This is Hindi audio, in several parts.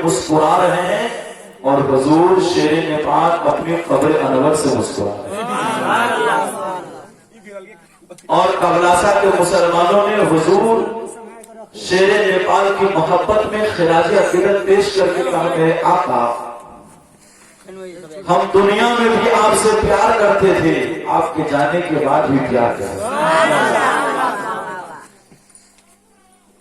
मुस्कुरा रहे हैं और हुजूर शेर नेपाल अपनी कब्र अनवर से मुस्कुरा रहे हैं। और कबलासा के मुसलमानों ने हुजूर शेर नेपाल की मोहब्बत में खिराज अकीदत पेश करके कहा, मेरे आका, हम दुनिया में भी आपसे प्यार करते थे, आपके जाने के बाद भी प्यार करते।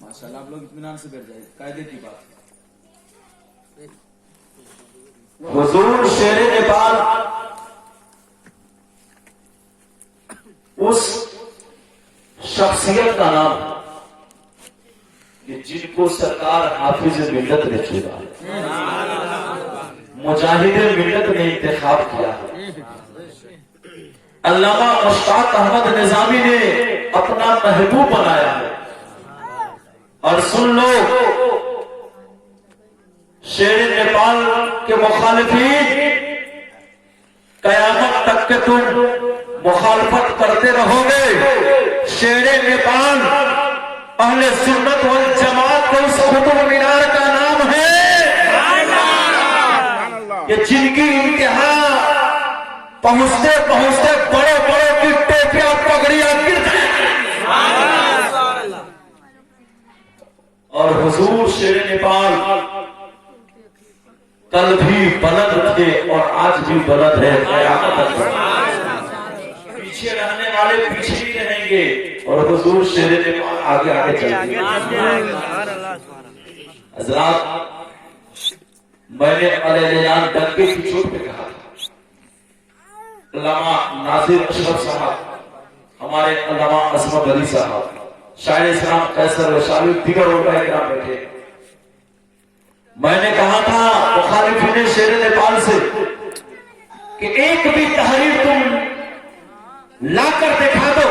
माशाल्लाह, आप लोग इत्मीनान से बैठ जाए, कायदे की बात। हुजूर शेर नेपाल उस शख्सियत का नाम कि जिनको सरकार हाफिज मिल्लत ने चुना, मुजाहिद मिल्लत ने इंतखाब किया, अल्लामा मुश्ताक अहमद निजामी ने अपना महबूब बनाया है। और सुन लो, शेर नेपाल के मुखालिफिन, कयामत तक के तुम मुखालफत करते रहोगे। शेर नेपाल अहले सुन्नत वल जमात को उस कुतुब मीनार का नाम है कि जिनकी इंतहा पहुंचते पहुंचते बड़े बड़े की टोपियां पगड़ियां गिर जाए। और हुजूर शेर नेपाल कल भी बुलंद थे और आज भी बुलंद है। पीछे रहने वाले पीछे ही रहेंगे और हुजूर शेर नेपाल आगे आगे चलेंगे। हज़रात, मैंने अलेजान डंके की चोट पे कहा था, अल्लामा नासिर अशरफ साहब, हमारे अल्लामा असमत अली साहब, शायर इस्लाम कैसर वशाली, दीगर उलमा इकराम बैठे। मैंने कहा था मुखालिफिन शेर नेपाल से कि एक भी तहरीर तुम लाकर दिखा दो,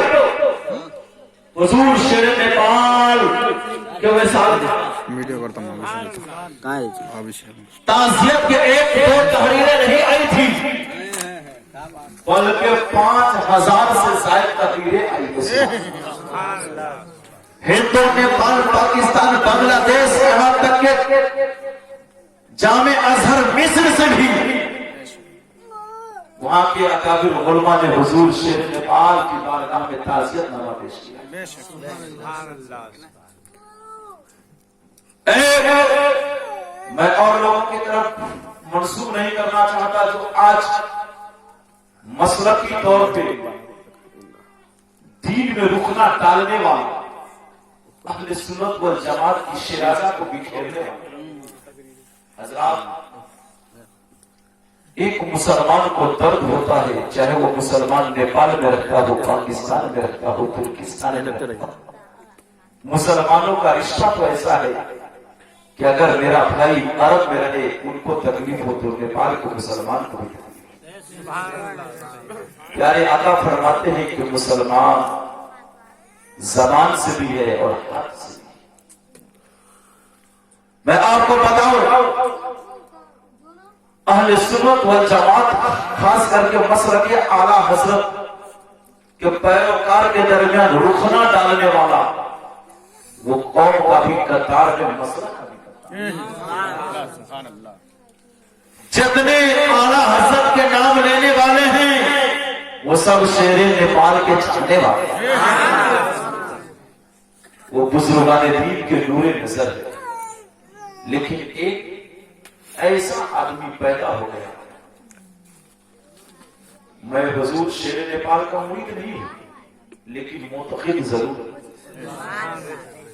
हुजूर शेर नेपाल के वैसाल वीडियो करता हूँ ताज़ियत के एक दो तहरीरें नहीं आई थी, बल्कि 5000 से ज्यादा तहरीरें आई थी। हिंदू, नेपाल, पाकिस्तान, बांग्लादेश, यहाँ तक के जामे अजहर मिस्र से भी वहां के अकाबिर उलमा ने हुजूर शेर नेपाल की बारगाह में ताज़ियतनामा पेश किया। मैं और लोगों की तरफ मंसूब नहीं करना चाहता जो आज मसलकी तौर पे दीन में रुकना टालने वाले, अहले सुन्नत वल जमात की शिराजा को बिखेरने वाले। हज़रात, एक मुसलमान को दर्द होता है, चाहे वो मुसलमान नेपाल में रहता हो, पाकिस्तान में रहता हो, तुर्किस्तान में रहता हो। मुसलमानों का रिश्ता तो ऐसा है कि अगर मेरा भाई अरब में रहे, उनको तकलीफ हो तो नेपाल को, मुसलमान को भी तकलीफ। प्यारे आका फरमाते हैं कि मुसलमान जबान से भी है और हाथ से भी। मैं आपको बताऊं, अहले सुन्नत वल जमात, खास करके मसलक आला हजरत के पैरोकार के दरमियान रुखना डालने वाला वो कौम का भी कतार में मसला का भी कतार। जितने आला हजरत के नाम लेने वाले हैं वो सब शेर नेपाल के चाहने वाले हैं। वो बुजुर्गाने दीन के नूरे नजर है। लेकिन एक ऐसा आदमी पैदा हो गया, मैं हुजूर शेर नेपाल का मुरीद नहीं हूं, लेकिन मुतक़िद जरूर,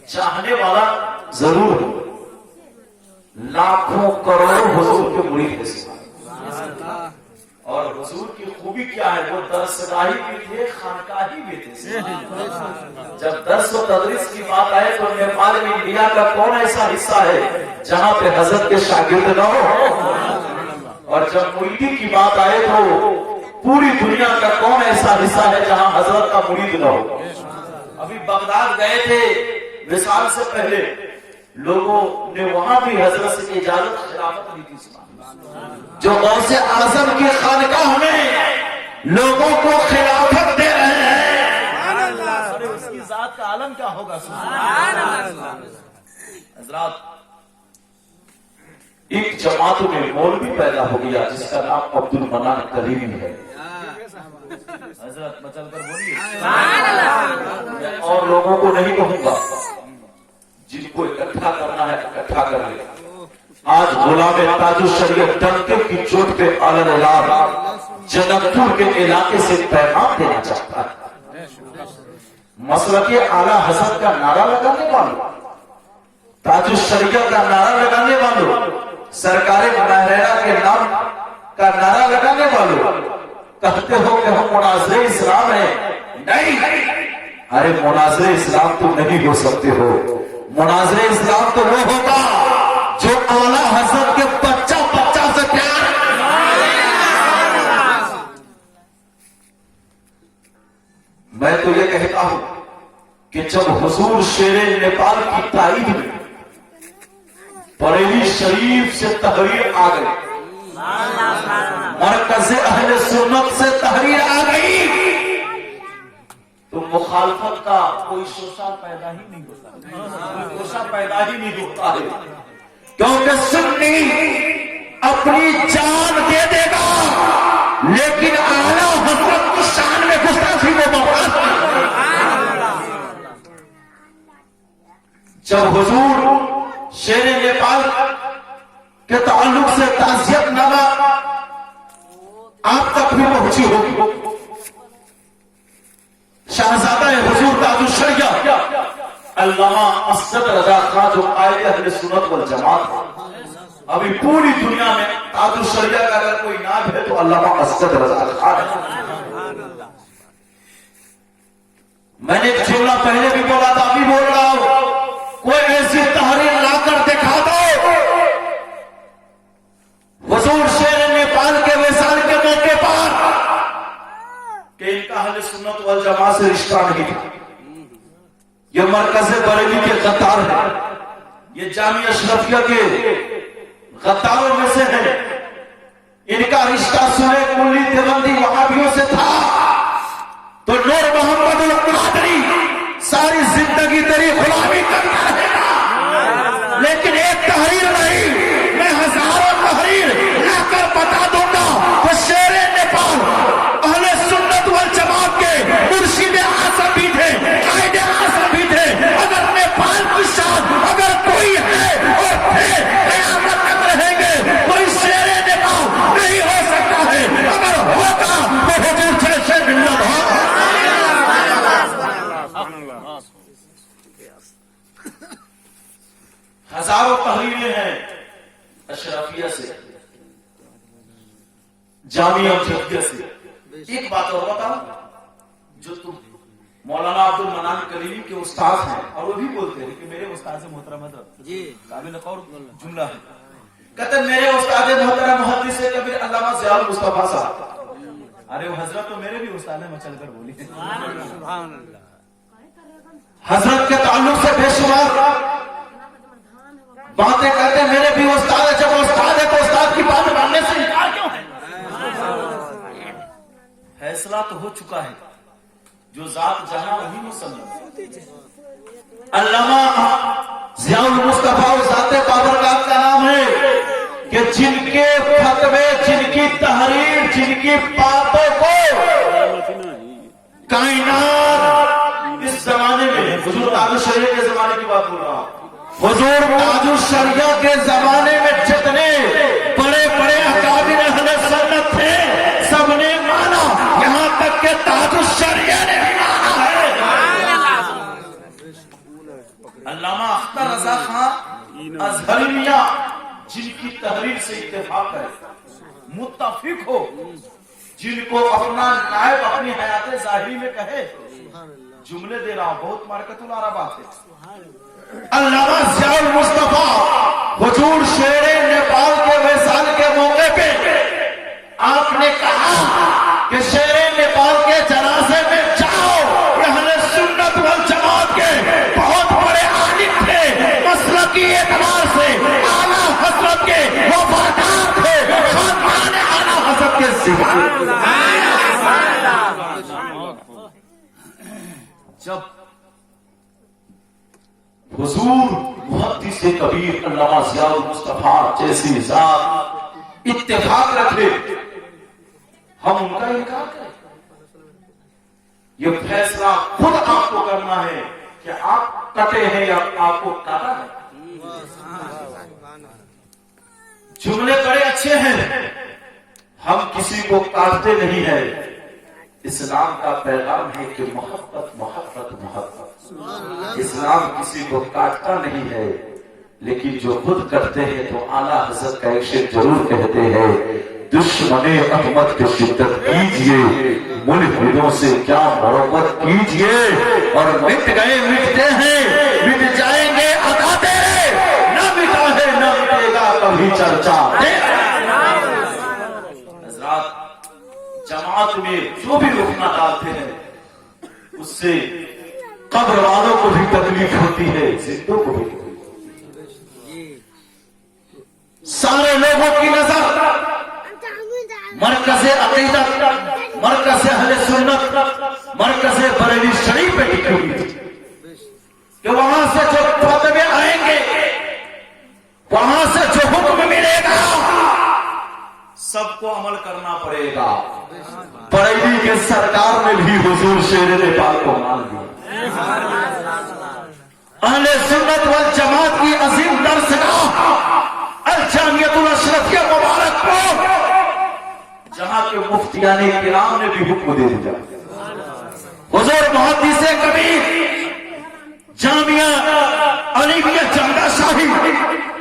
चाहने वाला जरूर, लाखों करोड़ों हुजूर के मुरीद है। और हुजूर की खूबी क्या है, वो दरसगाही भी थे, खानकाही भी थे। जब दर्स व तदरीस की बात आए तो नेपाल में इंडिया का कौन ऐसा हिस्सा है जहां पे हजरत के शागिर्द न हो, और जब मुरीदी की बात आए तो पूरी दुनिया का कौन ऐसा हिस्सा है जहां हजरत का मुरीद न हो। अभी बगदाद गए थे विसाल से पहले, लोगों ने वहां भी हजरत से इजाजत खिलाफत ली थी, जो गौसे आजम की खानकाह में लोगों को खिलाफत दे रहे हैं। अरे उसकी जात का आलम क्या होगा। हजरात, एक जमात में मौलवी पैदा हो गया जिसका नाम अब्दुल मनान करीमी है। हजरत मचल कर बोलिए। मैं और लोगों को नहीं कहूंगा, जिनको इकट्ठा करना है इकट्ठा कर ले। आज गुलाम ताजुल शरीयत डंके की चोट पे आलम जनकपुर के इलाके से पैगाम देना चाहता है। मसला के आला हजरत का नारा लगाने वालों, ताजुल शरीयत का नारा लगाने वालों, सरकारी मुनाहरा के नाम का नारा लगाने वालों कहते हो कि हम मुनाज़िर इस्लाम है। नहीं, अरे मुनाज़िर इस्लाम तो नहीं हो सकते हो। मुनाज़िर इस्लाम तो वो होगा जो आला हजरत के बच्चा बच्चा से प्यार। मैं तो ये कहता हूं कि जब हुजूर शेरे नेपाल की तारीफ में बरेली शरीफ से तहरीर आ गई, मरकज़े अहले सुन्नत से तहरीर आ गई, तो मुखालफत का कोई शोशा पैदा ही नहीं होता, शोशा पैदा ही नहीं होता है। क्योंकि सुन्नी अपनी जान दे देगा लेकिन आला हजरत की शान में गुस्ताखी को बर्दाश्त नहीं। जब हुजूर शेर नेपाल के ताल्लुक से ताज़ियतनामा आप तक भी पहुंची होगी, शाहजादा हुजूर ताजुल शरीयत अल्लामा असद रजा खां जो कायदे अहले सुन्नत वल जमात है, अभी पूरी दुनिया में ताजुल शरीयत का अगर कोई नाम है तो अल्लामा असद रजा खां है। मैंने एक जुमला पहले भी बोला था, अभी बोल रहा हूं, कोई ऐसी तहरीर लाकर दिखा दो हुजूर शेर नेपाल के विसाल के मौके पर कि इनका अहले सुन्नत वल जमात से रिश्ता नहीं था। ये मरकज़े बरेली के गद्दार है, ये जामिया अशरफिया के गद्दारों में से है। इनका रिश्ता सूरे कुल्ली देवबंदी वहाबियों से था। तो नूर मोहम्मद कादरी सारी जिंदगी तेरी गुलामी करता रहेगा, लेकिन एक तहरीर नहीं, मैं हजारों तहरीर लाकर बता दूंगा तो शेरे नेपाल अहले सुन्नत वल जमात के मुर्शिद आज़म भी थे, कायदे आज़म भी थे। अगर नेपाल की शान अगर कोई है और थे कयामत तक रहेंगे, कोई शेरे नेपाल नहीं हो सकता है। अगर होगा तो हुजूर जैसे जिंदाबाद। हजारों तहरीरें हैं अशरफिया से, जामिया अशरफिया से। एक बात और बताओ, जो तुम मौलाना अब्दुल मनान करीमी के उस्ताद हैं और वो भी बोलते हैं कि मेरे उस्ताद से मोहतरम जी काबिल और जुमला है, कहते मेरे उस्ताद मोहतरम मुहद्दिस से कबीर अल्लामा ज़ियाउल मुस्तफा साहब। अरे वो हजरत तो मेरे भी उस्ताद है, मैं चलकर बोली। हजरत के ताल्लुक से बेशुमार बातें करते, मेरे भी उस्ताद है। जब उस्ताद है तो उस्ताद की बात मानने से इनकार क्यों है? फैसला तो हो चुका है, जो जात जहां वही मुसल्लम। अल्लामा ज़ियाउल मुस्तफा और ज़ाते बाबरकात का नाम है कि जिनके फतवे, जिनकी तहरीर, जिनकी बातों को कायनात इस जमाने में, हुजूर ताजुल शरीयत के जमाने की बात बोल रहा हूं, हुजूर ताजुल शरीयत के जमाने में जितने बड़े बड़े अकाबिर अहले सुन्नत थे सबने माना, यहां तक के ताजुल शरीयत ने भी माना है। अल्लामा अख्तर रजा खां अजहरी मियां जिनकी तहरीर से इत्तेफाक है, मुत्तफिक हो, जिनको अपना नायब अपनी हयात ज़ाहिरी में कहे, जुमले दे रहा हूं, बहुत मारकतुल अरबात है। अल्लामा ज़ियाउल मुस्तफा हुजूर शेरे नेपाल के विसाल के मौके पे आपने कहा कि शेरे नेपाल के जनाजे में जाओ, अहले सुन्नत वल जमात के बहुत बड़े आलिम थे, मसलकी एतबार से आला हजरत के वफादार थे, खानदान आला हजरत के सिवा। जब हुजूर मुहद्दिस से कबीर अल्लामा ज़ियाउल मुस्तफा जैसी जात इत्तेफाक रखे, हम उनका इनकार करें? ये फैसला खुद आपको करना है कि आप कटे हैं या आपको काटा है। जुमले बड़े अच्छे हैं, हम किसी को काटते नहीं है। इस्लाम का पैगाम है कि मोहब्बत मोहब्बत मोहब्बत। इस्लाम किसी को काटता नहीं है, लेकिन जो खुद करते हैं तो आला हज़रत का एक शेर जरूर कहते हैं, दुश्मने अहमद की शिद्दत कीजिए, मुल्हिदों से क्या मोहब्बत कीजिए। और मिट गए मिटते हैं, मिट जाएंगे अता तेरे, न मिटा है न मिटेगा कभी चर्चा। हज़रात, जमात में जो भी रुकना डालते हैं उससे कब्र वालों को भी तकलीफ होती है, जिंदों को भी। सारे लोगों की नजर मरकज़े अक़ीदत, मरकज़े अहले सुन्नत, मरकज़े बरेली शरीफ पे टिकी हुई थी कि वहां से जो फतवे आएंगे, वहां से जो हुक्म मिलेगा, सबको अमल करना पड़ेगा। बरेली के सरकार ने भी हुजूर शेर नेपाल को मान दिया। अहले सुन्नत वल जमात की अजीम दरसगाह अल जामियतुल अशरफिया मुबारकपुर, जहां के मुफ्तियाने किराम ने भी हुक्म दे दिया, हुजूर मुहद्दिसे कबीर जामिया अलीमिया जमदा शाही,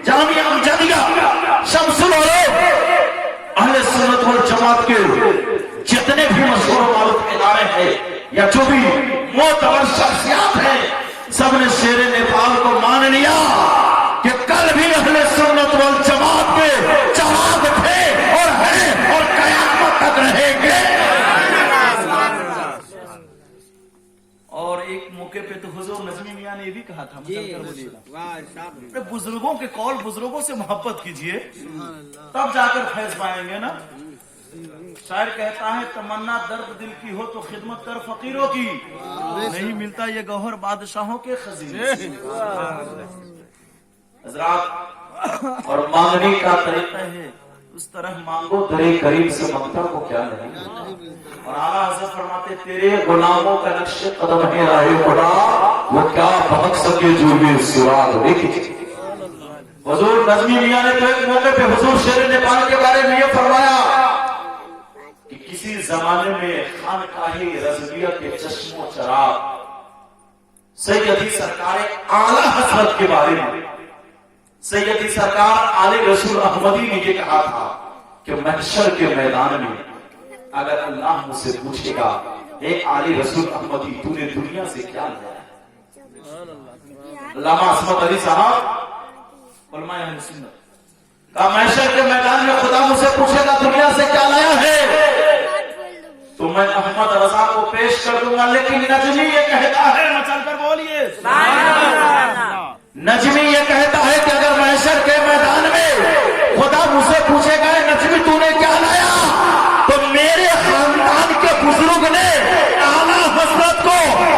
जामिया अमजदिया, शम्सुल उलूम, अहले सुन्नत वल जमात के जितने भी मशहूर मारूफ इदारे हैं या जो भी मोतबर शख्सियात हैं, सबने शेर नेपाल को मान लिया कि कल भी अहले सुन्नत वल जमात के जवाब थे और हैं और कयामत तक रहेंगे। और एक मौके पे तो हुजूर नजमी मियां ने भी कहा था, बुजुर्गों के कौल, बुजुर्गों से मोहब्बत कीजिए तब जाकर फैज पाएंगे ना। शायर कहता है, तमन्ना दर्द दिल की हो तो खिदमत कर फकीरों की, नहीं मिलता ये गौहर बादशाहों के खजीने। हज़रात, और मांगने का तरीका है उस तरह मांगो तेरे करीब से ममता को क्या नहीं। और आला हज़रत फरमाते, तेरे गुलामों का नक्शे कदम है राहे खुदा, वो क्या बहक सके जो भी सिवा देखिए। हुजूर नजमी मियां ने तो एक मौके पे हुजूर शेर नेपाल के बारे में ये फरमाया कि किसी जमाने में खानकाही रज़विया के चश्मो चराग सैयदी सरकार आला हज़रत के बारे में, सैयदी सरकार आले रसूल अहमदी ने ये कहा था कि महशर के मैदान में अगर अल्लाह मुझसे पूछेगा, ए आले रसूल अहमदी तूने दुनिया से क्या लाया? अल्लामा अस्मत अली साहब उलमा अहले सुन्नत का महशर के मैदान में खुदा मुझसे पूछेगा दुनिया से क्या लाया है, तो मैं अहमद रजा को पेश कर दूंगा। लेकिन नजमी ये कहता है, मचल कर बोलिए, नजमी ये कहता है कि अगर महशर के मैदान में खुदा मुझसे पूछेगा नजमी तूने क्या लाया, तो मेरे खानदान के बुजुर्ग ने आला हज़रत को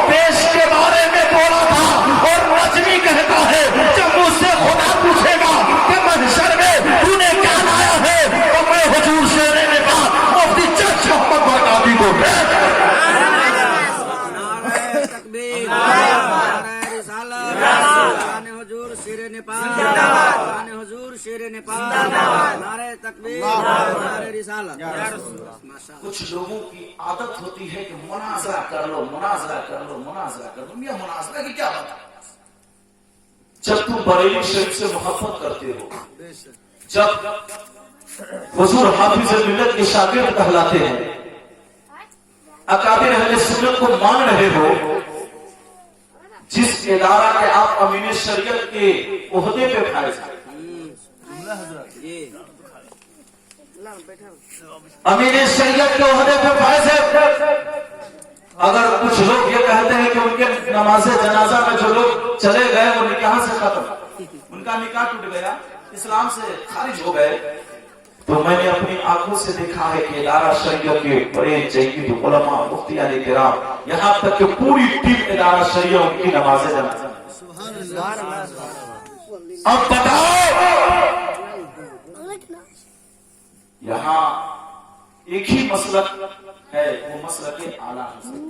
पेश के बारे में बोला था। और नजमी कहता है, जब मुझसे खुदा पूछेगा कि महशर में तूने क्या लाया है, तो मैं हुजूर शेर नेपाल मुफ्ती चक मोहम्मद बरकाती को कुछ लोगों की आदत होती है कि मुनाजरा कर लो, मुनाजरा कर लो, मुनाजरा कर लो। मियां मुनाजरा की क्या बात है? जब तुम बरेली शरीफ से मोहब्बत करते हो, जब हुजूर हाफिज मिल्लत के शागिर्द कहलाते हैं, अकाबिर अहले सुन्नत को मान रहे हो, जिस इदारा के आप अमीन शरीयत के ओहदे पे फायज हैं, अमीन शरीयत के ओहदे पे फायज है। अगर कुछ लोग ये कहते हैं कि उनके नमाज़े जनाजा में जो लोग चले गए वो निकाह से खत्म, उनका निकाह टूट गया, इस्लाम से खारिज हो गए, तो मैंने अपनी आंखों से देखा है कि इदारा शरीयत के बड़े जयीद उलमा मुफ्तियाने किराम, यहाँ तक कि पूरी टीम इदारा शरीयत उनकी नमाज़े जनाजा। अब बताओ, यहाँ एक ही मसलक है, वो मसलक आला हज़रत।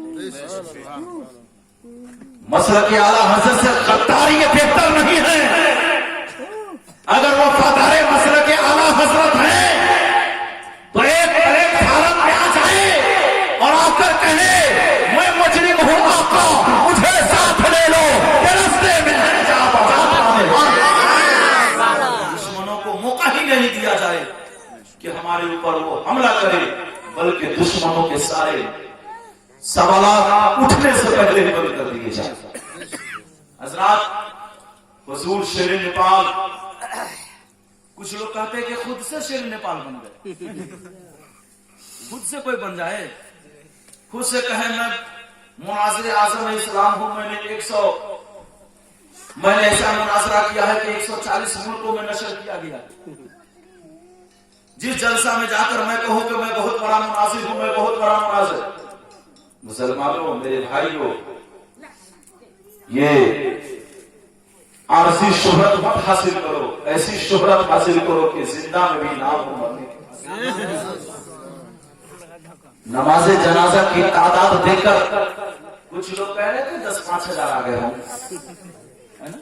मसलक आला हज़रत से गद्दारी ये बेहतर नहीं है। अगर वो फतारे मसलक आला हज़रत है तो एक भारत में आ जाए और आकर कहे मैं मुजरिम हूं, आका मुझे साथ ले लो, ये रास्ते में दुश्मनों को मौका ही नहीं दिया जाए कि हमारे ऊपर वो हमला करे, बल्कि दुश्मनों के सारे सवालात उठने से पहले ही बंद कर दिए जाए। हजरात, हुजूर शेर नेपाल, कुछ लोग कहते हैं कि खुद से शेर नेपाल बन गए। खुद से कोई बन जाए, खुद से कहे मैं मुनाज़िर आज़म इस्लाम हूं, मैंने ऐसा मुनाजरा किया है कि 140 मुल्कों में नशर किया गया। जिस जलसा में जाकर मैं कहूं कि मैं बहुत बड़ा मुनाजिर हूं, मैं बहुत बड़ा मुनाजिर। मुसलमानों, मेरे भाइयों, ये आरसी शोहरत मत हासिल करो, ऐसी शोहरत हासिल करो कि जिंदा में भी नाम हो, मरने के नमाज जनाजा की तादाद देखकर कुछ लोग कह रहे थे 10-5 हजार आ गए होंगे, है ना।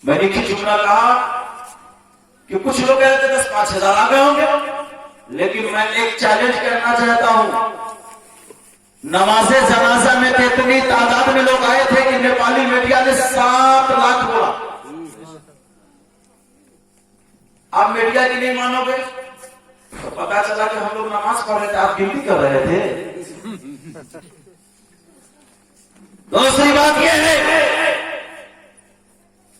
मैंने एक जुमला कहा कि कुछ लोग कह रहे थे 10-5 हजार आ गए होंगे, लेकिन मैं एक चैलेंज करना चाहता हूं। नमाजे जनाजा में तो इतनी तादाद में लोग आए थे कि नेपाली मीडिया ने 7 लाख बोला। आप मीडिया की नहीं मानोगे तो पता चला कि हम लोग नमाज पढ़ रहे थे, आप गिनती कर रहे थे। दूसरी बात यह है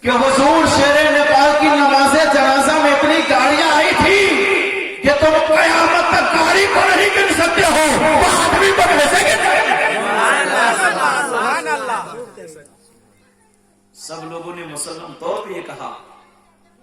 कि हुजूर शेर नेपाल की नमाजे जनाजा में इतनी गाड़ियां आई थी कि तुम कयामत तक गाड़ी को नहीं गिन सकते हो, वो आदमी को कैसे गिन। सब लोगों ने मुसलमान तौर पे ये कहा